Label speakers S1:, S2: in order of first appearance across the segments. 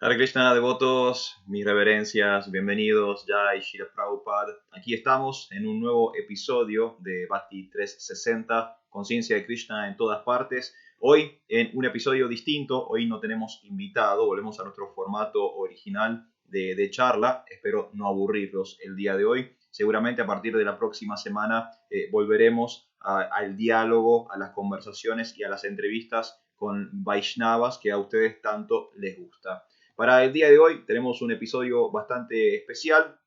S1: Hare Krishna, devotos, mis reverencias, bienvenidos, Jai Shri Prabhupada. Aquí estamos en un nuevo episodio de Bhakti 360, Conciencia de Krishna en todas partes. Hoy en un episodio distinto, hoy no tenemos invitado, volvemos a nuestro formato original de charla. Espero no aburrirlos el día de hoy. Seguramente a partir de la próxima semana volveremos al diálogo, a las conversaciones y a las entrevistas con Vaishnavas que a ustedes tanto les gusta. Para el día de hoy tenemos un episodio bastante especial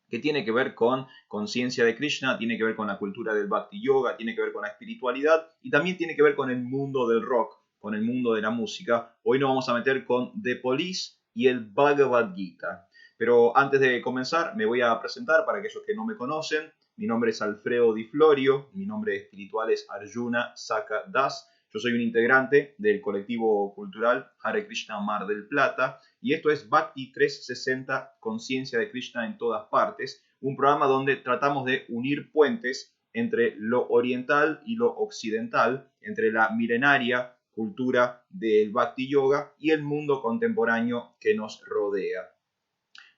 S1: que tiene que ver con conciencia de Krishna, tiene que ver con la cultura del Bhakti Yoga, tiene que ver con la espiritualidad y también tiene que ver con el mundo del rock, con el mundo de la música. Hoy nos vamos a meter con The Police y el Bhagavad Gita. Pero antes de comenzar me voy a presentar para aquellos que no me conocen. Mi nombre es Alfredo Di Florio, mi nombre espiritual es Arjuna Saka Das. Yo soy un integrante del colectivo cultural Hare Krishna Mar del Plata y esto es Bhakti 360, Conciencia de Krishna en todas partes, un programa donde tratamos de unir puentes entre lo oriental y lo occidental, entre la milenaria cultura del Bhakti Yoga y el mundo contemporáneo que nos rodea.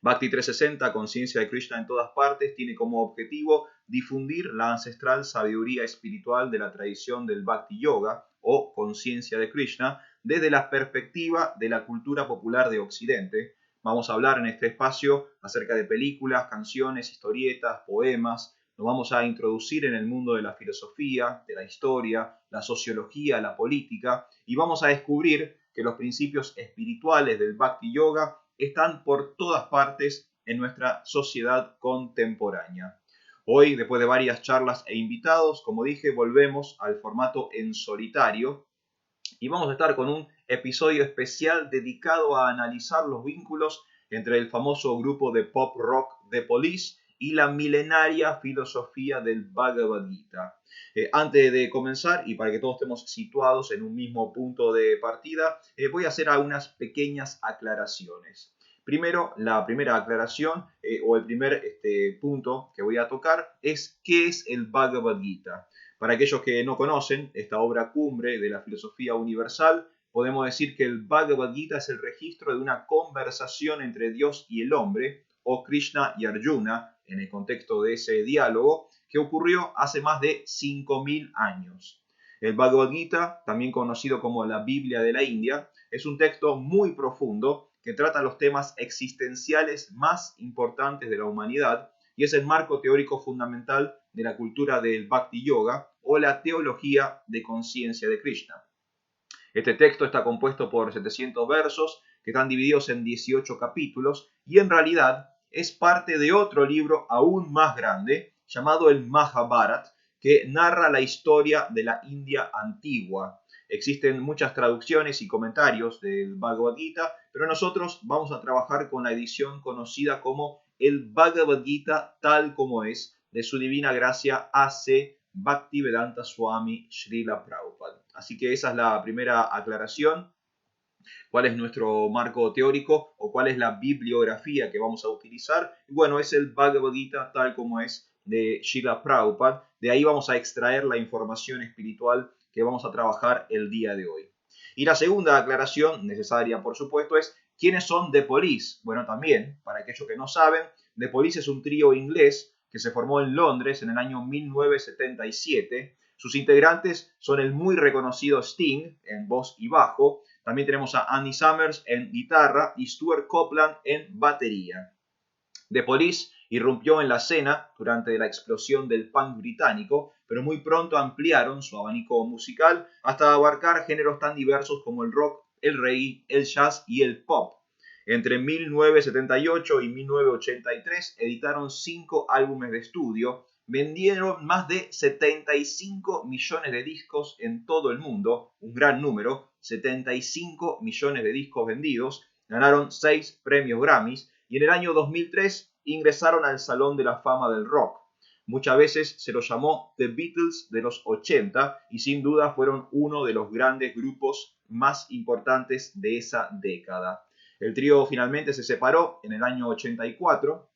S1: Bhakti 360, Conciencia de Krishna en todas partes, tiene como objetivo difundir la ancestral sabiduría espiritual de la tradición del Bhakti Yoga o Conciencia de Krishna desde la perspectiva de la cultura popular de Occidente. Vamos a hablar en este espacio acerca de películas, canciones, historietas, poemas. Nos vamos a introducir en el mundo de la filosofía, de la historia, la sociología, la política y vamos a descubrir que los principios espirituales del Bhakti Yoga están por todas partes en nuestra sociedad contemporánea. Hoy, después de varias charlas e invitados, como dije, volvemos al formato en solitario y vamos a estar con un episodio especial dedicado a analizar los vínculos entre el famoso grupo de pop rock The Police y la milenaria filosofía del Bhagavad Gita. Antes de comenzar, y para que todos estemos situados en un mismo punto de partida, voy a hacer algunas pequeñas aclaraciones. Primero, la primera aclaración o el primer punto que voy a tocar es ¿qué es el Bhagavad Gita? Para aquellos que no conocen esta obra cumbre de la filosofía universal, podemos decir que el Bhagavad Gita es el registro de una conversación entre Dios y el hombre, o Krishna y Arjuna, en el contexto de ese diálogo, que ocurrió hace más de 5.000 años. El Bhagavad Gita, también conocido como la Biblia de la India, es un texto muy profundo que trata los temas existenciales más importantes de la humanidad y es el marco teórico fundamental de la cultura del Bhakti Yoga o la teología de conciencia de Krishna. Este texto está compuesto por 700 versos que están divididos en 18 capítulos y en realidad es parte de otro libro aún más grande llamado el Mahabharata, que narra la historia de la India antigua. Existen muchas traducciones y comentarios del Bhagavad Gita, pero nosotros vamos a trabajar con la edición conocida como el Bhagavad Gita tal como es, de su divina gracia A.C. Bhaktivedanta Swami Srila Prabhupada. Así que esa es la primera aclaración. ¿Cuál es nuestro marco teórico o cuál es la bibliografía que vamos a utilizar? Bueno, es el Bhagavad Gita tal como es de Srila Prabhupada. De ahí vamos a extraer la información espiritual que vamos a trabajar el día de hoy. Y la segunda aclaración, necesaria por supuesto, es ¿quiénes son The Police? Bueno, también, para aquellos que no saben, The Police es un trío inglés que se formó en Londres en el año 1977. Sus integrantes son el muy reconocido Sting en voz y bajo. También tenemos a Andy Summers en guitarra y Stuart Copeland en batería. The Police irrumpió en la escena durante la explosión del punk británico, pero muy pronto ampliaron su abanico musical hasta abarcar géneros tan diversos como el rock, el reggae, el jazz y el pop. Entre 1978 y 1983 editaron 5 álbumes de estudio, vendieron más de 75 millones de discos en todo el mundo, un gran número, 75 millones de discos vendidos, ganaron 6 premios Grammys y en el año 2003 ingresaron al Salón de la Fama del Rock. Muchas veces se los llamó The Beatles de los 80 y sin duda fueron uno de los grandes grupos más importantes de esa década. El trío finalmente se separó en el año 84.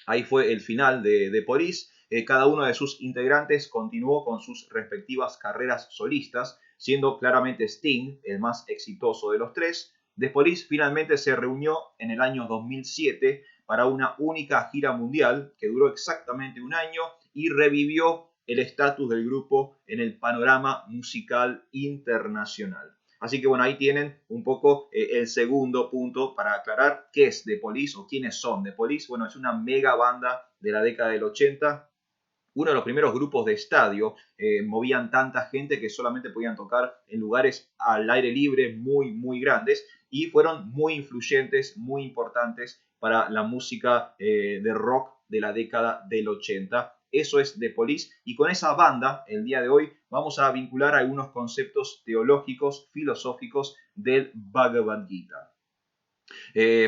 S1: Ahí fue el final de The Police. Cada uno de sus integrantes continuó con sus respectivas carreras solistas, siendo claramente Sting el más exitoso de los tres. The Police finalmente se reunió en el año 2007 para una única gira mundial que duró exactamente un año y revivió el estatus del grupo en el panorama musical internacional. Así que bueno, ahí tienen un poco el segundo punto para aclarar qué es The Police o quiénes son The Police. Bueno, es una mega banda de la década del 80. Uno de los primeros grupos de estadio, movían tanta gente que solamente podían tocar en lugares al aire libre muy grandes y fueron muy influyentes, muy importantes para la música de rock de la década del 80. Eso es The Police y con esa banda, el día de hoy, vamos a vincular algunos conceptos teológicos, filosóficos del Bhagavad Gita.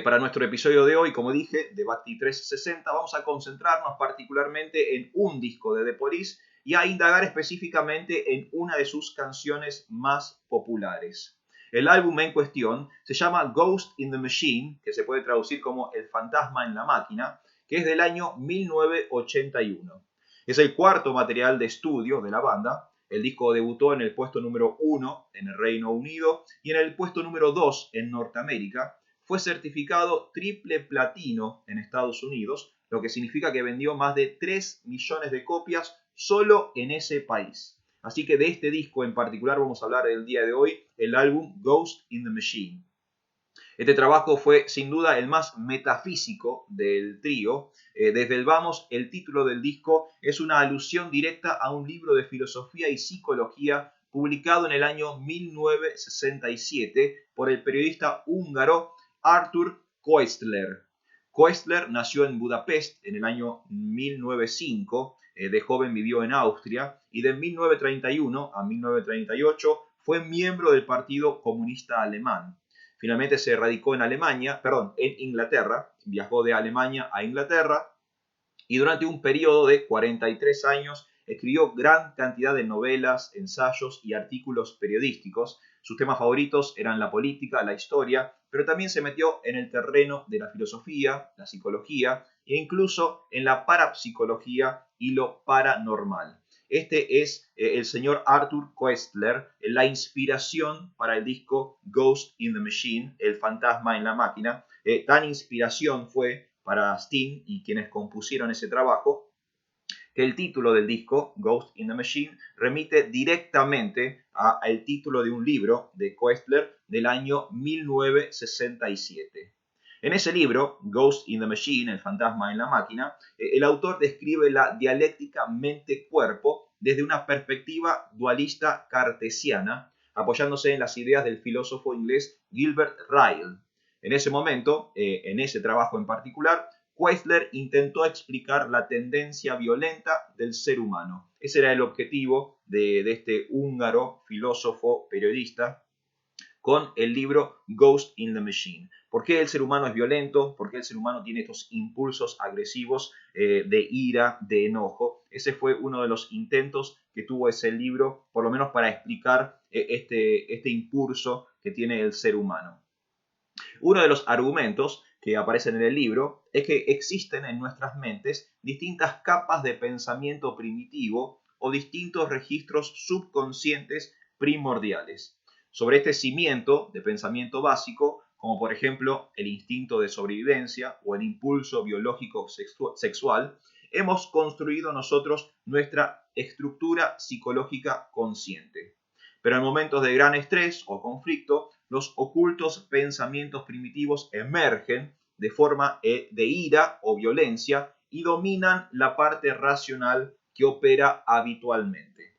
S1: Para nuestro episodio de hoy, como dije, de Bhakti 360, vamos a concentrarnos particularmente en un disco de The Police y a indagar específicamente en una de sus canciones más populares. El álbum en cuestión se llama Ghost in the Machine, que se puede traducir como El fantasma en la máquina, que es del año 1981. Es el cuarto material de estudio de la banda. El disco debutó en el puesto número 1 en el Reino Unido y en el puesto número 2 en Norteamérica. Fue certificado triple platino en Estados Unidos, lo que significa que vendió más de 3 millones de copias solo en ese país. Así que de este disco en particular vamos a hablar el día de hoy, el álbum Ghost in the Machine. Este trabajo fue sin duda el más metafísico del trío. Desde el vamos, el título del disco es una alusión directa a un libro de filosofía y psicología publicado en el año 1967 por el periodista húngaro Arthur Koestler. Koestler nació en Budapest en el año 1905, de joven vivió en Austria y de 1931 a 1938 fue miembro del Partido Comunista Alemán. Finalmente se radicó en Inglaterra, viajó de Alemania a Inglaterra y durante un periodo de 43 años escribió gran cantidad de novelas, ensayos y artículos periodísticos. Sus temas favoritos eran la política, la historia, pero también se metió en el terreno de la filosofía, la psicología e incluso en la parapsicología y lo paranormal. Este es el señor Arthur Koestler, la inspiración para el disco Ghost in the Machine, El fantasma en la máquina. Tan inspiración fue para Sting y quienes compusieron ese trabajo, que el título del disco, Ghost in the Machine, remite directamente al título de un libro de Koestler del año 1967. En ese libro, Ghost in the Machine, El fantasma en la máquina, el autor describe la dialéctica mente-cuerpo desde una perspectiva dualista cartesiana, apoyándose en las ideas del filósofo inglés Gilbert Ryle. En ese momento, en ese trabajo en particular, Koestler intentó explicar la tendencia violenta del ser humano. Ese era el objetivo de este húngaro filósofo periodista con el libro Ghost in the Machine. ¿Por qué el ser humano es violento? ¿Por qué el ser humano tiene estos impulsos agresivos de ira, de enojo? Ese fue uno de los intentos que tuvo ese libro, por lo menos para explicar este impulso que tiene el ser humano. Uno de los argumentos que aparecen en el libro es que existen en nuestras mentes distintas capas de pensamiento primitivo o distintos registros subconscientes primordiales. Sobre este cimiento de pensamiento básico, como por ejemplo el instinto de sobrevivencia o el impulso biológico sexual, hemos construido nosotros nuestra estructura psicológica consciente. Pero en momentos de gran estrés o conflicto, los ocultos pensamientos primitivos emergen de forma de ira o violencia y dominan la parte racional que opera habitualmente.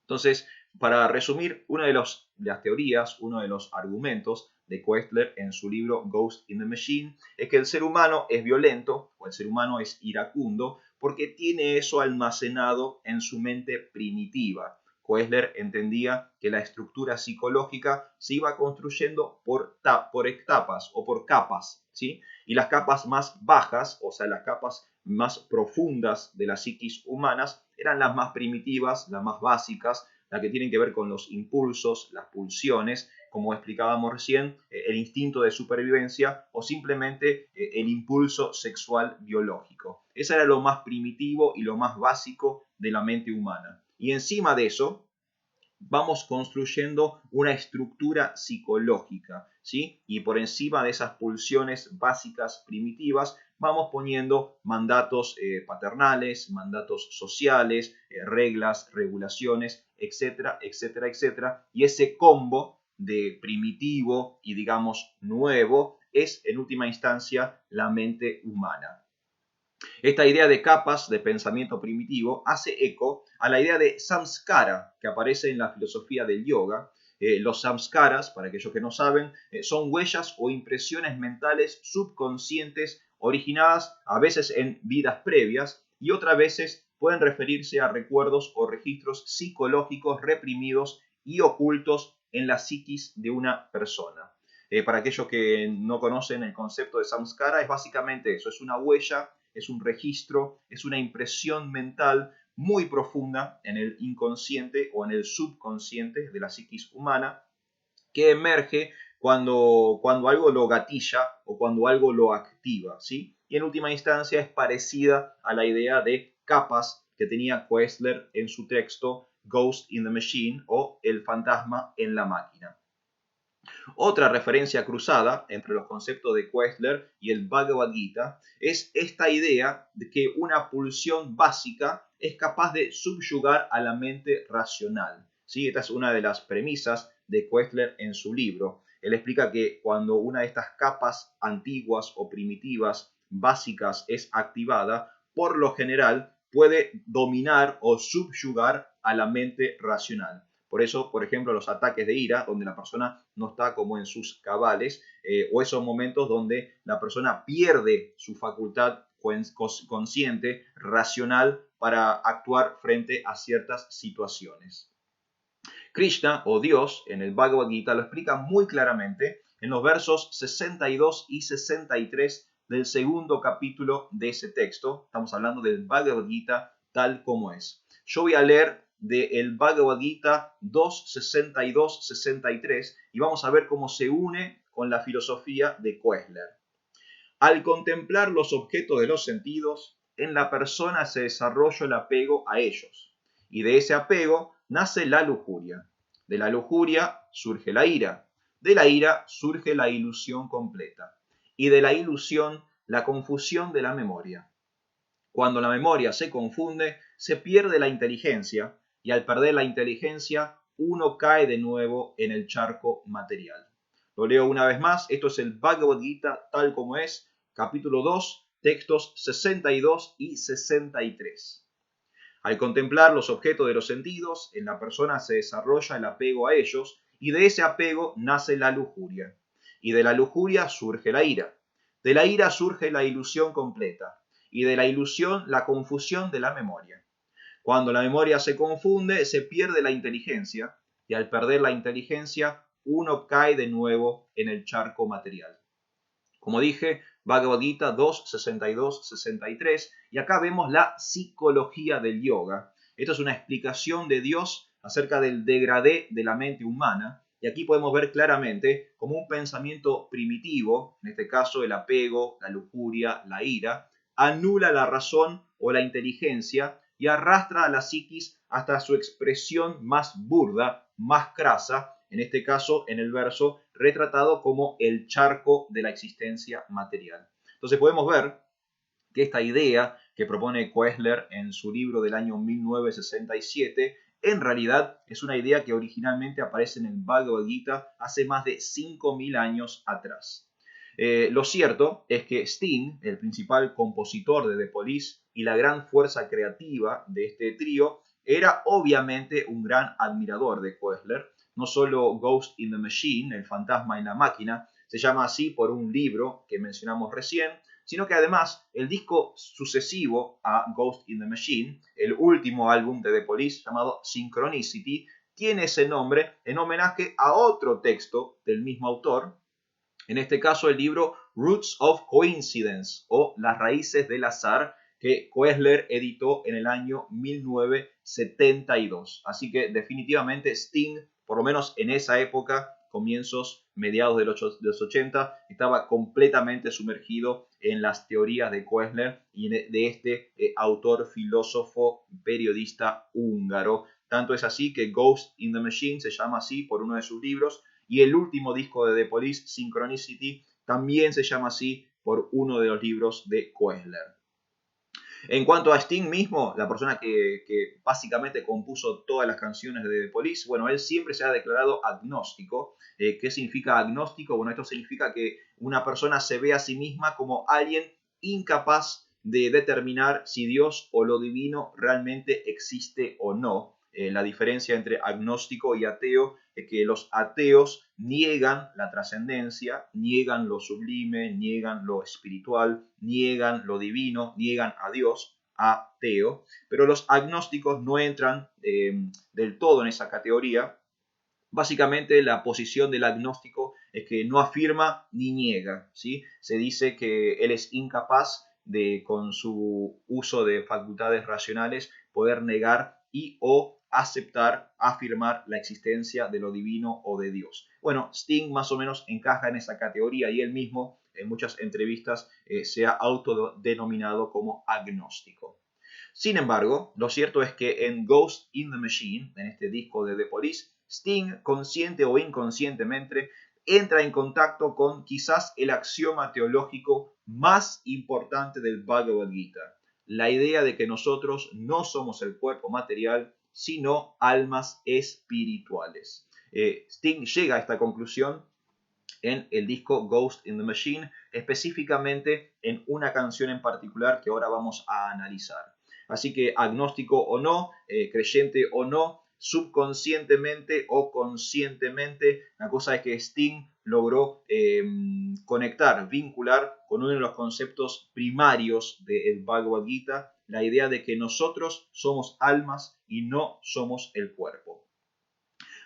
S1: Entonces, para resumir, una de las teorías, uno de los argumentos de Koestler en su libro Ghost in the Machine es que el ser humano es violento o el ser humano es iracundo porque tiene eso almacenado en su mente primitiva. Koestler entendía que la estructura psicológica se iba construyendo por etapas o por capas, ¿sí? Y las capas más bajas, o sea, las capas más profundas de las psiquis humanas, eran las más primitivas, las más básicas, las que tienen que ver con los impulsos, las pulsiones, como explicábamos recién, el instinto de supervivencia o simplemente el impulso sexual biológico. Eso era lo más primitivo y lo más básico de la mente humana. Y encima de eso, vamos construyendo una estructura psicológica, ¿sí? Y por encima de esas pulsiones básicas primitivas, vamos poniendo mandatos paternales, mandatos sociales, reglas, regulaciones, etcétera, etcétera, etcétera. Y ese combo de primitivo y, digamos, nuevo es, en última instancia, la mente humana. Esta idea de capas de pensamiento primitivo hace eco a la idea de samskara que aparece en la filosofía del yoga. Los samskaras, para aquellos que no saben, son huellas o impresiones mentales subconscientes originadas a veces en vidas previas y otras veces pueden referirse a recuerdos o registros psicológicos reprimidos y ocultos en la psiquis de una persona. Para aquellos que no conocen el concepto de samskara, es básicamente eso, es una huella, es un registro, es una impresión mental muy profunda en el inconsciente o en el subconsciente de la psiquis humana que emerge cuando algo lo gatilla o cuando algo lo activa, ¿sí? Y en última instancia es parecida a la idea de capas que tenía Koestler en su texto Ghost in the Machine o El fantasma en la máquina. Otra referencia cruzada entre los conceptos de Koestler y el Bhagavad Gita es esta idea de que una pulsión básica es capaz de subyugar a la mente racional. ¿Sí? Esta es una de las premisas de Koestler en su libro. Él explica que cuando una de estas capas antiguas o primitivas básicas es activada, por lo general puede dominar o subyugar a la mente racional. Por eso, por ejemplo, los ataques de ira, donde la persona no está como en sus cabales, o esos momentos donde la persona pierde su facultad consciente, racional, para actuar frente a ciertas situaciones. Krishna, o Dios, en el Bhagavad Gita lo explica muy claramente en los versos 62 y 63 del segundo capítulo de ese texto. Estamos hablando del Bhagavad Gita tal como es. Yo voy a leer del Bhagavad Gita 2.62-63 y vamos a ver cómo se une con la filosofía de Koestler. Al contemplar los objetos de los sentidos, en la persona se desarrolla el apego a ellos, y de ese apego nace la lujuria. De la lujuria surge la ira, de la ira surge la ilusión completa, y de la ilusión la confusión de la memoria. Cuando la memoria se confunde, se pierde la inteligencia, y al perder la inteligencia, uno cae de nuevo en el charco material. Lo leo una vez más, esto es el Bhagavad Gita tal como es, capítulo 2, textos 62 y 63. Al contemplar los objetos de los sentidos, en la persona se desarrolla el apego a ellos y de ese apego nace la lujuria. Y de la lujuria surge la ira. De la ira surge la ilusión completa y de la ilusión la confusión de la memoria. Cuando la memoria se confunde, se pierde la inteligencia y al perder la inteligencia, uno cae de nuevo en el charco material. Como dije, Bhagavad Gita 2, 62, 63, y acá vemos la psicología del yoga. Esto es una explicación de Dios acerca del degradé de la mente humana, y aquí podemos ver claramente cómo un pensamiento primitivo, en este caso el apego, la lujuria, la ira, anula la razón o la inteligencia y arrastra a la psiquis hasta su expresión más burda, más crasa, en este caso en el verso retratado como el charco de la existencia material. Entonces podemos ver que esta idea que propone Koestler en su libro del año 1967 en realidad es una idea que originalmente aparece en el Bhagavad Gita hace más de 5.000 años atrás. Lo cierto es que Sting, el principal compositor de The Police y la gran fuerza creativa de este trío, era obviamente un gran admirador de Koestler. No solo Ghost in the Machine, el fantasma en la máquina, se llama así por un libro que mencionamos recién, sino que además el disco sucesivo a Ghost in the Machine, el último álbum de The Police llamado Synchronicity, tiene ese nombre en homenaje a otro texto del mismo autor, en este caso el libro Roots of Coincidence o Las raíces del azar, que Koestler editó en el año 1972. Así que definitivamente Sting, por lo menos en esa época, comienzos, mediados de los 80, estaba completamente sumergido en las teorías de Koestler y de este autor, filósofo, periodista húngaro Tanto es así que Ghost in the Machine se llama así por uno de sus libros, y el último disco de The Police, Synchronicity, también se llama así por uno de los libros de Koestler. En cuanto a Sting mismo, la persona que básicamente compuso todas las canciones de The Police, bueno, él siempre se ha declarado agnóstico. ¿Qué significa agnóstico? Bueno, esto significa que una persona se ve a sí misma como alguien incapaz de determinar si Dios o lo divino realmente existe o no. La diferencia entre agnóstico y ateo es que los ateos niegan la trascendencia, niegan lo sublime, niegan lo espiritual, niegan lo divino, niegan a Dios, ateo, pero los agnósticos no entran del todo en esa categoría. Básicamente la posición del agnóstico es que no afirma ni niega, ¿sí? Se dice que él es incapaz de, con su uso de facultades racionales, poder negar y o aceptar, afirmar la existencia de lo divino o de Dios. Bueno, Sting más o menos encaja en esa categoría y él mismo en muchas entrevistas se ha autodenominado como agnóstico. Sin embargo, lo cierto es que en Ghost in the Machine, en este disco de The Police, Sting, consciente o inconscientemente, entra en contacto con quizás el axioma teológico más importante del Bhagavad Gita, la idea de que nosotros no somos el cuerpo material, sino almas espirituales. Sting llega a esta conclusión en el disco Ghost in the Machine, específicamente en una canción en particular que ahora vamos a analizar. Así que agnóstico o no, creyente o no, subconscientemente o conscientemente, la cosa es que Sting logró conectar, vincular con uno de los conceptos primarios del Bhagavad Gita, la idea de que nosotros somos almas y no somos el cuerpo.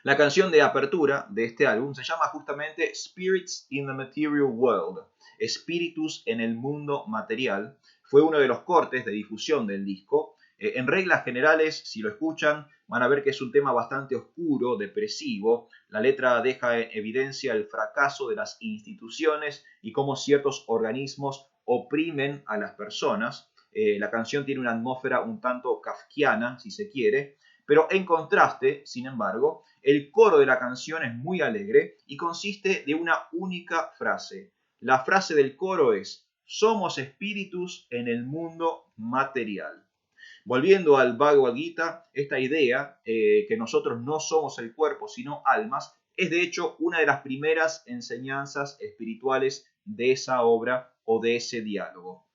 S1: La canción de apertura de este álbum se llama justamente Spirits in the Material World, Espíritus en el mundo material. Fue uno de los cortes de difusión del disco. En reglas generales, si lo escuchan, van a ver que es un tema bastante oscuro, depresivo. La letra deja en evidencia el fracaso de las instituciones y cómo ciertos organismos oprimen a las personas. La canción tiene una atmósfera un tanto kafkiana, si se quiere, pero en contraste, sin embargo, el coro de la canción es muy alegre y consiste de una única frase. La frase del coro es: somos espíritus en el mundo material. Volviendo al Bhagavad Gita, esta idea que nosotros no somos el cuerpo sino almas es de hecho una de las primeras enseñanzas espirituales de esa obra o de ese diálogo.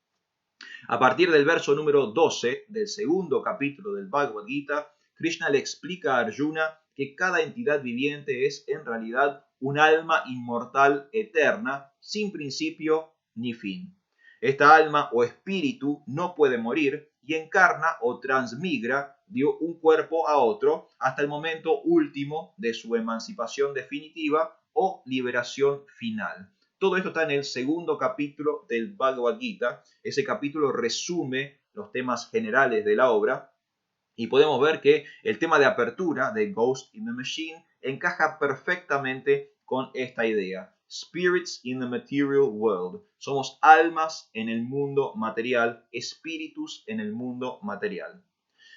S1: A partir del verso número 12 del segundo capítulo del Bhagavad Gita, Krishna le explica a Arjuna que cada entidad viviente es en realidad un alma inmortal eterna, sin principio ni fin. Esta alma o espíritu no puede morir y encarna o transmigra de un cuerpo a otro hasta el momento último de su emancipación definitiva o liberación final. Todo esto está en el segundo capítulo del Bhagavad Gita. Ese capítulo resume los temas generales de la obra y podemos ver que el tema de apertura de Ghost in the Machine encaja perfectamente con esta idea. Spirits in the material world. Somos almas en el mundo material, espíritus en el mundo material.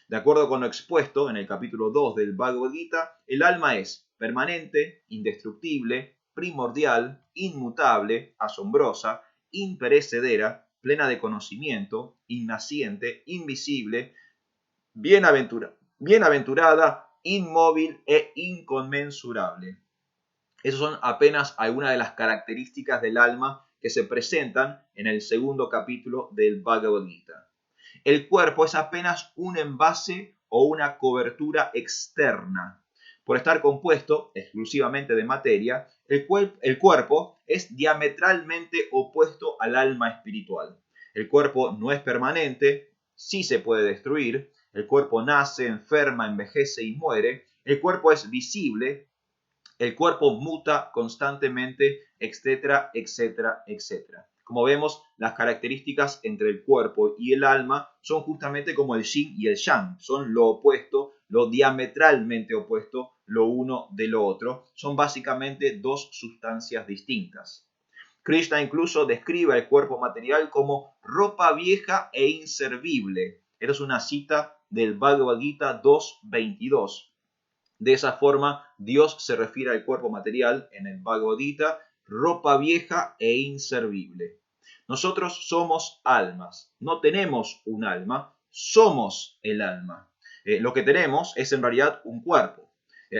S1: De acuerdo con lo expuesto en el capítulo 2 del Bhagavad Gita, el alma es permanente, indestructible, primordial, inmutable, asombrosa, imperecedera, plena de conocimiento, innaciente, invisible, bienaventurada, inmóvil e inconmensurable. Esas son apenas algunas de las características del alma que se presentan en el segundo capítulo del Bhagavad Gita. El cuerpo es apenas un envase o una cobertura externa. Por estar compuesto exclusivamente de materia, el cuerpo es diametralmente opuesto al alma espiritual. El cuerpo no es permanente, sí se puede destruir. El cuerpo nace, enferma, envejece y muere. El cuerpo es visible. El cuerpo muta constantemente, etcétera, etcétera, etcétera. Como vemos, las características entre el cuerpo y el alma son justamente como el yin y el yang. Son lo opuesto, lo diametralmente opuesto, lo uno de lo otro. Son básicamente dos sustancias distintas. Krishna incluso describe el cuerpo material como ropa vieja e inservible. Esta es una cita del Bhagavad Gita 2.22. De esa forma, Dios se refiere al cuerpo material en el Bhagavad Gita, ropa vieja e inservible. Nosotros somos almas, no tenemos un alma, somos el alma. Lo que tenemos es en realidad un cuerpo.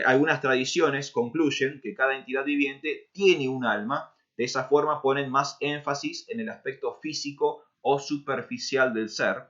S1: Algunas tradiciones concluyen que cada entidad viviente tiene un alma. De esa forma ponen más énfasis en el aspecto físico o superficial del ser.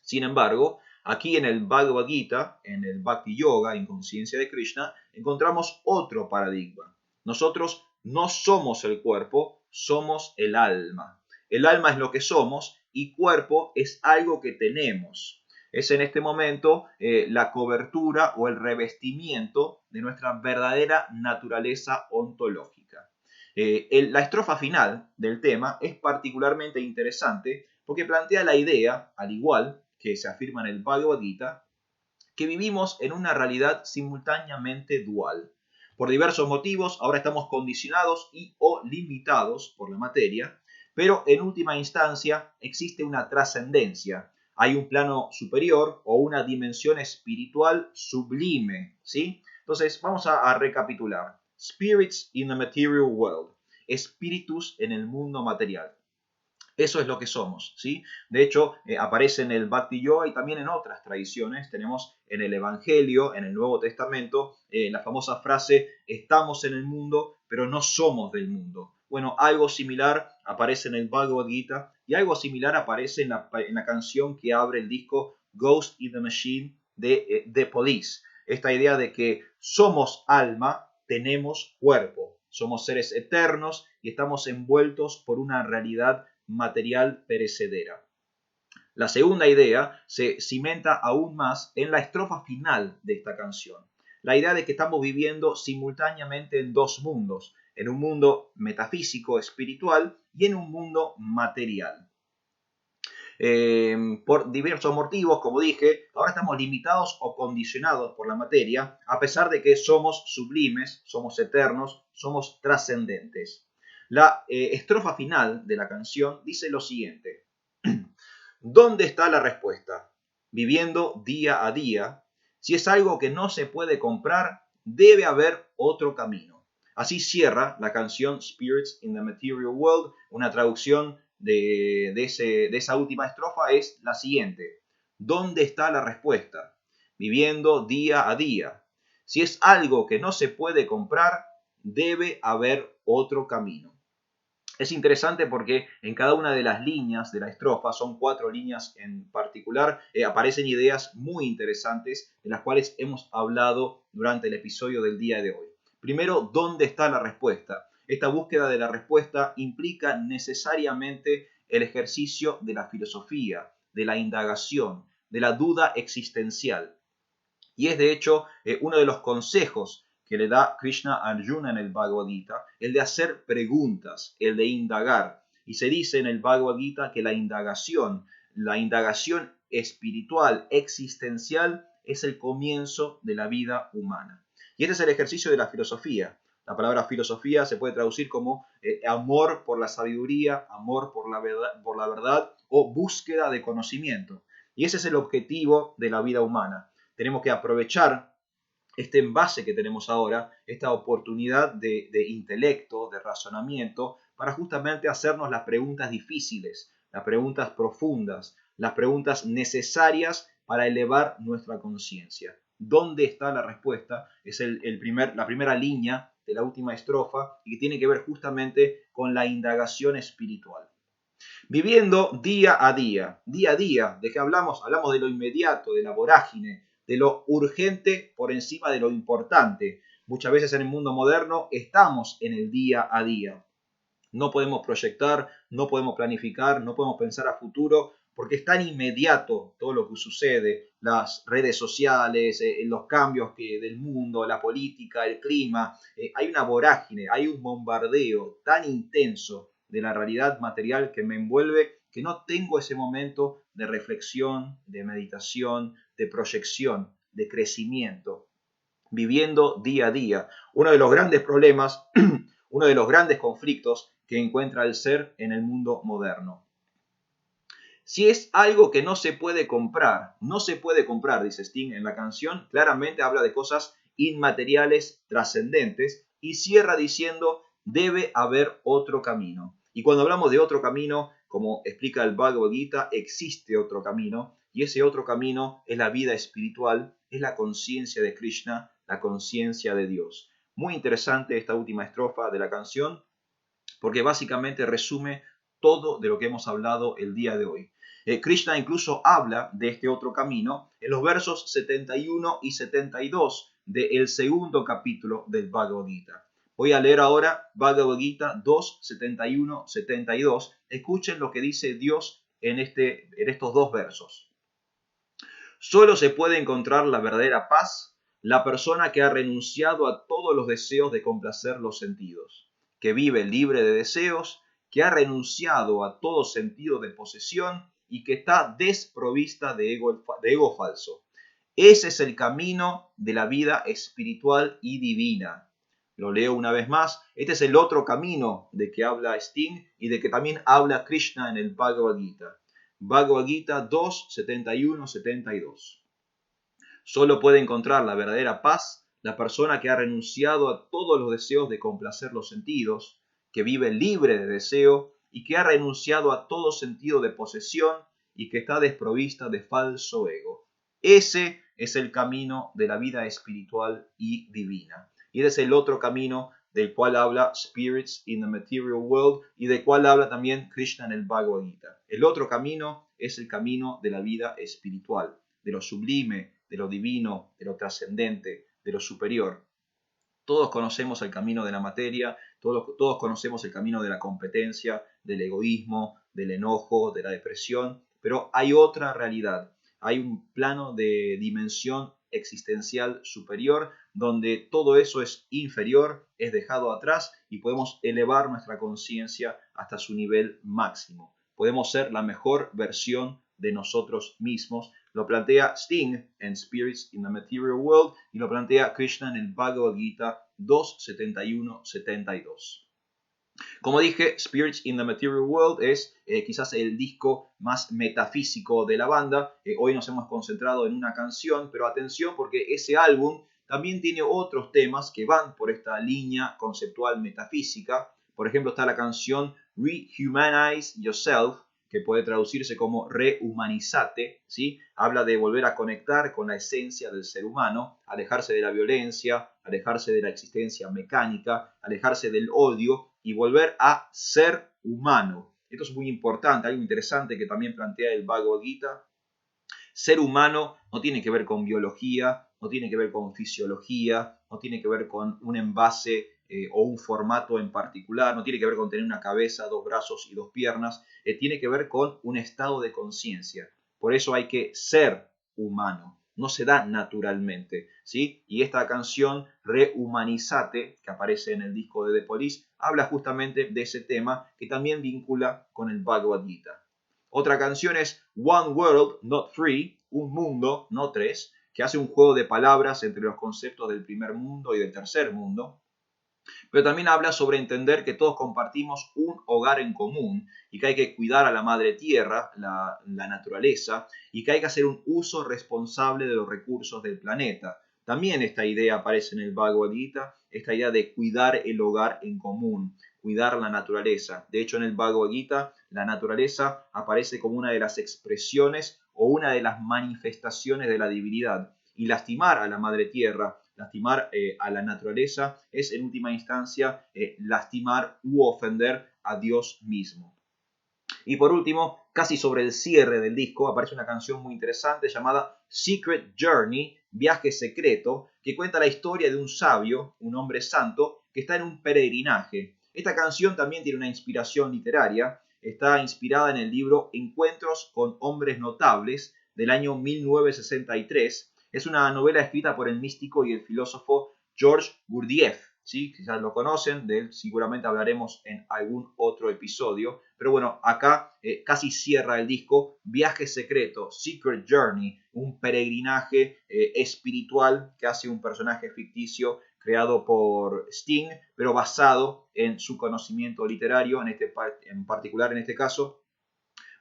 S1: Sin embargo, aquí en el Bhagavad Gita, en el Bhakti Yoga, en Conciencia de Krishna, encontramos otro paradigma. Nosotros no somos el cuerpo, somos el alma. El alma es lo que somos y cuerpo es algo que tenemos. Es en este momento la cobertura o el revestimiento de nuestra verdadera naturaleza ontológica. La estrofa final del tema es particularmente interesante porque plantea la idea, al igual que se afirma en el Bhagavad Gita, que vivimos en una realidad simultáneamente dual. Por diversos motivos, ahora estamos condicionados y o limitados por la materia, pero en última instancia existe una trascendencia. Hay un plano superior o una dimensión espiritual sublime, ¿sí? Entonces, vamos a recapitular. Spirits in the material world. Espíritus en el mundo material. Eso es lo que somos, ¿sí? De hecho, aparece en el Bhakti Yoga y también en otras tradiciones. Tenemos en el Evangelio, en el Nuevo Testamento, la famosa frase, estamos en el mundo, pero no somos del mundo. Bueno, algo similar aparece en el Bhagavad Gita y algo similar aparece en la canción que abre el disco Ghost in the Machine de The Police. Esta idea de que somos alma, tenemos cuerpo. Somos seres eternos y estamos envueltos por una realidad material perecedera. La segunda idea se cimenta aún más en la estrofa final de esta canción. La idea de que estamos viviendo simultáneamente en dos mundos, en un mundo metafísico, espiritual y en un mundo material. Por diversos motivos, como dije, ahora estamos limitados o condicionados por la materia, a pesar de que somos sublimes, somos eternos, somos trascendentes. La estrofa final de la canción dice lo siguiente. ¿Dónde está la respuesta? Viviendo día a día. Si es algo que no se puede comprar, debe haber otro camino. Así cierra la canción Spirits in the Material World. Una traducción de esa última estrofa es la siguiente. ¿Dónde está la respuesta? Viviendo día a día. Si es algo que no se puede comprar, debe haber otro camino. Es interesante porque en cada una de las líneas de la estrofa, son 4 líneas en particular, aparecen ideas muy interesantes de las cuales hemos hablado durante el episodio del día de hoy. Primero, ¿dónde está la respuesta? Esta búsqueda de la respuesta implica necesariamente el ejercicio de la filosofía, de la indagación, de la duda existencial. Y es de hecho uno de los consejos que le da Krishna a Arjuna en el Bhagavad Gita, el de hacer preguntas, el de indagar. Y se dice en el Bhagavad Gita que la indagación espiritual, existencial, es el comienzo de la vida humana. Y este es el ejercicio de la filosofía. La palabra filosofía se puede traducir como amor por la sabiduría, amor por la verdad o búsqueda de conocimiento. Y ese es el objetivo de la vida humana. Tenemos que aprovechar este envase que tenemos ahora, esta oportunidad de intelecto, de razonamiento, para justamente hacernos las preguntas difíciles, las preguntas profundas, las preguntas necesarias para elevar nuestra conciencia. ¿Dónde está la respuesta? Es la primera línea de la última estrofa y que tiene que ver justamente con la indagación espiritual. Viviendo día a día, ¿de qué hablamos? Hablamos de lo inmediato, de la vorágine, de lo urgente por encima de lo importante. Muchas veces en el mundo moderno estamos en el día a día. No podemos proyectar, no podemos planificar, no podemos pensar a futuro, porque es tan inmediato todo lo que sucede, las redes sociales, los cambios del mundo, la política, el clima. Hay una vorágine, hay un bombardeo tan intenso de la realidad material que me envuelve que no tengo ese momento de reflexión, de meditación, de proyección, de crecimiento, viviendo día a día. Uno de los grandes problemas, uno de los grandes conflictos que encuentra el ser en el mundo moderno. Si es algo que no se puede comprar, no se puede comprar, dice Sting en la canción, claramente habla de cosas inmateriales, trascendentes, y cierra diciendo, debe haber otro camino. Y cuando hablamos de otro camino, como explica el Bhagavad Gita, existe otro camino, y ese otro camino es la vida espiritual, es la conciencia de Krishna, la conciencia de Dios. Muy interesante esta última estrofa de la canción, porque básicamente resume todo de lo que hemos hablado el día de hoy. Krishna incluso habla de este otro camino en los versos 71 y 72 del segundo capítulo del Bhagavad Gita. Voy a leer ahora Bhagavad Gita 2, 71, 72. Escuchen lo que dice Dios en estos dos versos. Solo se puede encontrar la verdadera paz la persona que ha renunciado a todos los deseos de complacer los sentidos, que vive libre de deseos, que ha renunciado a todo sentido de posesión y que está desprovista de ego falso. Ese es el camino de la vida espiritual y divina. Lo leo una vez más. Este es el otro camino de que habla Sting y de que también habla Krishna en el Bhagavad Gita. Bhagavad Gita 2, 71, 72. Solo puede encontrar la verdadera paz la persona que ha renunciado a todos los deseos de complacer los sentidos, que vive libre de deseo y que ha renunciado a todo sentido de posesión y que está desprovista de falso ego. Ese es el camino de la vida espiritual y divina. Y ese es el otro camino del cual habla Spirits in the Material World y del cual habla también Krishna en el Bhagavad Gita. El otro camino es el camino de la vida espiritual, de lo sublime, de lo divino, de lo trascendente, de lo superior. Todos conocemos el camino de la materia, todos conocemos el camino de la competencia, del egoísmo, del enojo, de la depresión, pero hay otra realidad. Hay un plano de dimensión existencial superior donde todo eso es inferior, es dejado atrás y podemos elevar nuestra conciencia hasta su nivel máximo. Podemos ser la mejor versión de nosotros mismos. Lo plantea Sting en Spirits in the Material World y lo plantea Krishna en el Bhagavad Gita 2.71-72. Como dije, Spirits in the Material World es quizás el disco más metafísico de la banda. Hoy nos hemos concentrado en una canción, pero atención porque ese álbum también tiene otros temas que van por esta línea conceptual metafísica. Por ejemplo, está la canción Rehumanize Yourself, que puede traducirse como rehumanizate, ¿sí? Habla de volver a conectar con la esencia del ser humano, alejarse de la violencia, alejarse de la existencia mecánica, alejarse del odio y volver a ser humano. Esto es muy importante, algo interesante que también plantea el Bhagavad Gita. Ser humano no tiene que ver con biología, no tiene que ver con fisiología, no tiene que ver con un envase o un formato en particular, no tiene que ver con tener una cabeza, dos brazos y dos piernas, tiene que ver con un estado de conciencia. Por eso hay que ser humano, no se da naturalmente, ¿sí? Y esta canción, Rehumanizate, que aparece en el disco de The Police, habla justamente de ese tema que también vincula con el Bhagavad Gita. Otra canción es One World, Not Three, Un Mundo, no tres, que hace un juego de palabras entre los conceptos del primer mundo y del tercer mundo. Pero también habla sobre entender que todos compartimos un hogar en común y que hay que cuidar a la madre tierra, la naturaleza, y que hay que hacer un uso responsable de los recursos del planeta. También esta idea aparece en el Bhagavad Gita, esta idea de cuidar el hogar en común, cuidar la naturaleza. De hecho, en el Bhagavad Gita, la naturaleza aparece como una de las expresiones o una de las manifestaciones de la divinidad. Y lastimar a la madre tierra, lastimar a la naturaleza, es en última instancia lastimar u ofender a Dios mismo. Y por último, casi sobre el cierre del disco, aparece una canción muy interesante llamada Secret Journey, Viaje Secreto, que cuenta la historia de un sabio, un hombre santo, que está en un peregrinaje. Esta canción también tiene una inspiración literaria, está inspirada en el libro Encuentros con Hombres Notables del año 1963. Es una novela escrita por el místico y el filósofo Georges Gurdjieff. ¿Sí? Quizás lo conocen, de él seguramente hablaremos en algún otro episodio, pero bueno, acá casi cierra el disco Viaje Secreto, Secret Journey, un peregrinaje espiritual que hace un personaje ficticio creado por Sting, pero basado en su conocimiento literario, en particular en este caso,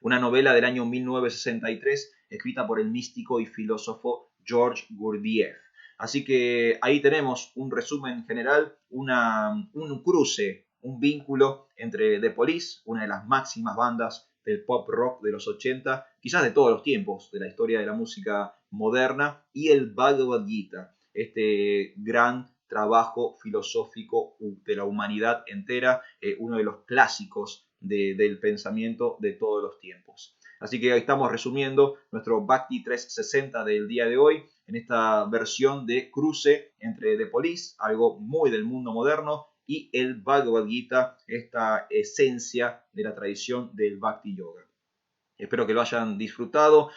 S1: una novela del año 1963 escrita por el místico y filósofo George Gurdjieff. Así que ahí tenemos un resumen general, un cruce, un vínculo entre The Police, una de las máximas bandas del pop rock de los 80, quizás de todos los tiempos de la historia de la música moderna, y el Bhagavad Gita, este gran trabajo filosófico de la humanidad entera, uno de los clásicos del pensamiento de todos los tiempos. Así que ahí estamos resumiendo nuestro Bhakti 360 del día de hoy en esta versión de cruce entre The Police, algo muy del mundo moderno, y el Bhagavad Gita, esta esencia de la tradición del Bhakti Yoga. Espero que lo hayan disfrutado.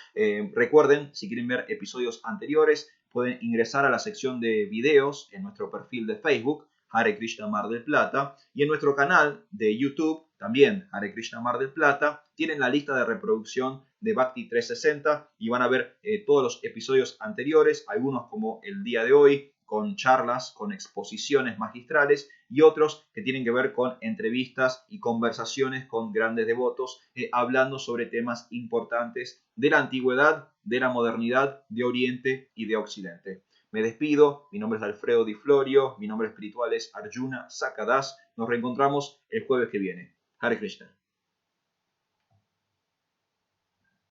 S1: Recuerden, si quieren ver episodios anteriores, pueden ingresar a la sección de videos en nuestro perfil de Facebook, Hare Krishna Mar del Plata, y en nuestro canal de YouTube, también Hare Krishna Mar del Plata, tienen la lista de reproducción de Bhakti 360 y van a ver todos los episodios anteriores, algunos como el día de hoy, con charlas, con exposiciones magistrales, y otros que tienen que ver con entrevistas y conversaciones con grandes devotos, hablando sobre temas importantes de la antigüedad, de la modernidad, de Oriente y de Occidente. Me despido, mi nombre es Alfredo Di Florio, mi nombre espiritual es Arjuna Sakadas. Nos reencontramos el jueves que viene. Hare Krishna.